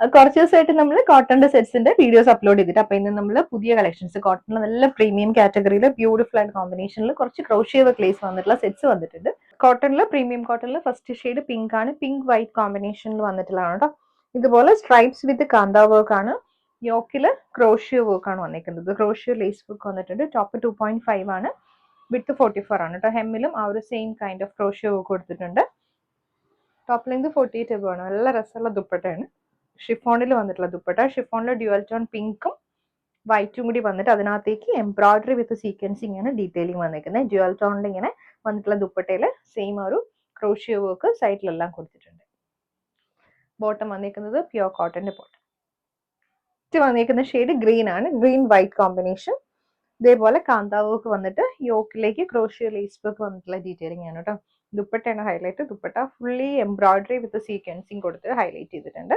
കുറച്ച് ദിവസമായിട്ട് നമ്മൾ കോട്ടന്റെ സെറ്റ്സിന്റെ വീഡിയോസ് അപ്ലോഡ് ചെയ്തിട്ട് അപ്പൊ ഇന്ന് നമ്മൾ പുതിയ കളക്ഷൻസ് കോട്ടണിൽ നല്ല പ്രീമിയം കാറ്റഗറിയിൽ ബ്യൂട്ടിഫുൾ ആൻഡ് കോമ്പിനേഷനിൽ കുറച്ച് ക്രോഷ്യ വർക്ക് ലേസ് വന്നിട്ടുള്ള സെറ്റ്സ് വന്നിട്ടുണ്ട്. കോട്ടണിൽ പ്രീമിയം കോട്ടണിൽ ഫസ്റ്റ് ഷെയ്ഡ് പിങ്ക് ആണ്, പിങ്ക് വൈറ്റ് കോമ്പിനേഷനിൽ വന്നിട്ടുള്ളതാണ് കേട്ടോ. ഇതുപോലെ സ്ട്രൈപ്സ് വിത്ത് കാന്ത വർക്ക് ആണ്, യോക്കില് ക്രോഷ്യ വർക്ക് ആണ് വന്നിരിക്കുന്നത്. ക്രോഷ്യ ലേസ് വർക്ക് വന്നിട്ടുണ്ട്. ടോപ്പ് 2.5 ആണ്, വിത്ത് 44 ആണ് കേട്ടോ. ഹെമ്മിലും ആ ഒരു same kind of crochet work കൊടുത്തിട്ടുണ്ട്. ടോപ്പ് ലെങ്ത് 48 എബോ ആണ്. നല്ല രസമുള്ള ദുപ്പട്ടയാണ്. ഷിഫോണിൽ വന്നിട്ടുള്ള ദുപ്പട്ട, ഷിഫോണിൽ ഡ്യുവൽ ടോൺ പിങ്കും വൈറ്റും കൂടി വന്നിട്ട് അതിനകത്തേക്ക് എംബ്രോയിഡറി വിത്ത് സീക്വൻസിങ് ആണ് ഡീറ്റെയിലിംഗ് വന്നിരിക്കുന്നത്. ഡ്യുവൽ ടോണിൽ ഇങ്ങനെ വന്നിട്ടുള്ള ദുപ്പട്ടയിൽ സെയിം ഒരു ക്രോഷ്യ വർക്ക് സൈഡിലെല്ലാം കൊടുത്തിട്ടുണ്ട്. ബോട്ടം വന്നിരിക്കുന്നത് പ്യുവർ കോട്ടന്റെ ബോട്ടം. വന്നിരിക്കുന്ന ഷെയ്ഡ് ഗ്രീൻ ആണ്, ഗ്രീൻ വൈറ്റ് കോമ്പിനേഷൻ. ഇതേപോലെ കാന്ത വർക്ക് വന്നിട്ട് യോക്കിലേക്ക് ക്രോഷ്യ ലേസ് വർക്ക് വന്നിട്ടുള്ള ഡീറ്റെയിലിംഗ് ആണ് കേട്ടോ. ദുപ്പട്ടയാണ് ഹൈലൈറ്റ്. ദുപ്പട്ട ഫുള്ളി എംബ്രോയിഡറി വിത്ത് സീക്വൻസിങ് കൊടുത്ത് ഹൈലൈറ്റ് ചെയ്തിട്ടുണ്ട്.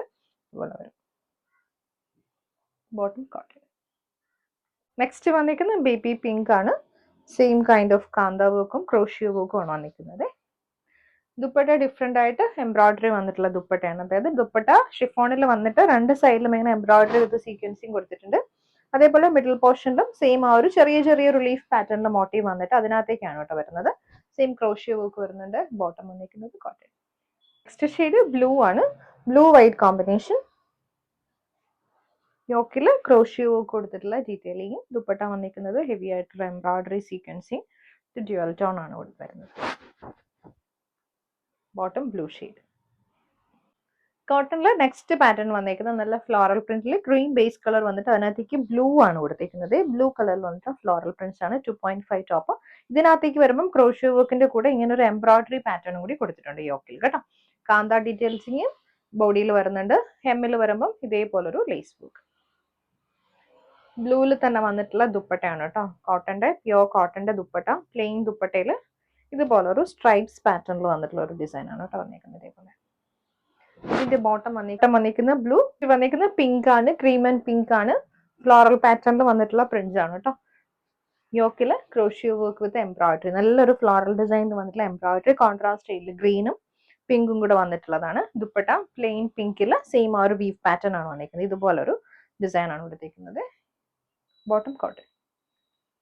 ഇതുപോലെ വരും. Bottom cotton. നെക്സ്റ്റ് വന്നിരിക്കുന്നത് ബേബി പിങ്ക് ആണ്. സെയിം കൈൻഡ് ഓഫ് കാന്ത വർക്കും ക്രോഷ്യ വർക്കും ആണ് വന്നിരിക്കുന്നത്. ദുപ്പട്ട ഡിഫറെന്റ് ആയിട്ട് എംബ്രോയിഡറി വന്നിട്ടുള്ള ദുപ്പട്ടയാണ്. അതായത് ദുപ്പട്ട ഷിഫോണിൽ വന്നിട്ട് രണ്ട് സൈഡിലും ഇങ്ങനെ എംബ്രോയിഡറി വിത്ത് സീക്വൻസിങ് കൊടുത്തിട്ടുണ്ട്. അതേപോലെ മിഡിൽ പോർഷനിലും സെയിം ആ ഒരു ചെറിയ ചെറിയ റിലീഫ് പാറ്റേണിലെ മോട്ടീവ് വന്നിട്ട് അതിനകത്തേക്കാണ് കേട്ടോ വരുന്നത്. സെയിം ക്രോഷ്യ വർക്ക് വരുന്നുണ്ട്. ബോട്ടം വന്നിരിക്കുന്നത് കോട്ടൺ. നെക്സ്റ്റ് ഷെയ്ഡ് ബ്ലൂ ആണ്, ബ്ലൂ വൈറ്റ് കോമ്പിനേഷൻ. യോക്കില് ക്രോഷ്യ വർക്ക് കൊടുത്തിട്ടുള്ള ഡീറ്റെയിലിംഗ്. ദുപ്പട്ട വന്നിരിക്കുന്നത് ഹെവി ആയിട്ടുള്ള എംബ്രോയിഡറി സീക്വൻസിങ്. ഇത് ഡ്യുവൽ ടോൺ ആണ് വരുന്നത്. Bottom blue shade. കോട്ടണില് നെക്സ്റ്റ് പാറ്റേൺ വന്നിരിക്കുന്നത് നല്ല ഫ്ലോറൽ പ്രിന്റിൽ ഗ്രീൻ ബേസ് കളർ വന്നിട്ട് അതിനകത്തേക്ക് ബ്ലൂ ആണ് കൊടുത്തിരിക്കുന്നത്. ബ്ലൂ കളറിൽ വന്നിട്ട് ഫ്ലോറൽ പ്രിന്റ്സ് ആണ്. 2.5 ടോപ്പ്. ഇതിനകത്തേക്ക് വരുമ്പോൾ ക്രോഷ്യ വർക്കിന്റെ കൂടെ ഇങ്ങനെ ഒരു എംബ്രോയിഡറി പാറ്റേൺ കൂടി കൊടുത്തിട്ടുണ്ട് യോക്കിൽ കേട്ടോ. കാന്ത ഡീറ്റെയിൽസിങ് ബോഡിയിൽ വരുന്നുണ്ട്. ഹെമ്മിൽ വരുമ്പം ഇതേപോലൊരു ലേസ് വർക്ക്. ബ്ലൂവിൽ തന്നെ വന്നിട്ടുള്ള ദുപ്പട്ടയാണ് കേട്ടോ. കോട്ടന്റെ പ്യുവർ കോട്ടന്റെ ദുപ്പട്ട, പ്ലെയിൻ ദുപ്പട്ടയിൽ ഇതുപോലൊരു സ്ട്രൈപ്സ് പാറ്റേണിൽ വന്നിട്ടുള്ള ഒരു ഡിസൈൻ ആണ് കേട്ടോ വന്നിരിക്കുന്നത്. ഇതേപോലെ ഇതിന്റെ ബോട്ടം വന്നിരിക്കുന്ന ബ്ലൂ, വന്നിരിക്കുന്ന പിങ്ക് ആണ്, ക്രീം ആൻഡ് പിങ്ക് ആണ്. ഫ്ലോറൽ പാറ്റേണിൽ വന്നിട്ടുള്ള പ്രിന്റ്സ് ആണ് കേട്ടോ. യോക്കില് ക്രോഷ്യ വർക്ക് വിത്ത് എംബ്രോയിഡറി, നല്ലൊരു ഫ്ലോറൽ ഡിസൈനിൽ വന്നിട്ടുള്ള എംബ്രോയിഡറി. കോൺട്രാസ്റ്റ് ഷെയ്ഡിൽ ഗ്രീനും പിങ്കും കൂടെ വന്നിട്ടുള്ളതാണ്. ദുപ്പട്ട പ്ലെയിൻ പിങ്കില് സെയിം ആ ഒരു വീവ് പാറ്റേൺ ആണ് വന്നിരിക്കുന്നത്. ഇതുപോലൊരു ഡിസൈൻ ആണ് കൊടുത്തിരിക്കുന്നത്. Bottom cotton.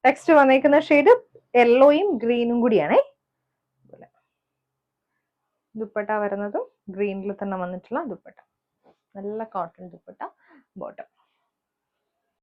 നെക്സ്റ്റ് വന്നിരിക്കുന്ന ഷെയ്ഡ് യെല്ലോയും ഗ്രീനും കൂടിയാണേ. ദുപ്പട്ട വരുന്നതും ഗ്രീനിൽ തന്നെ വന്നിട്ടുള്ള ദുപ്പട്ട, നല്ല കോട്ടൺ ദുപ്പട്ട. ബോട്ടം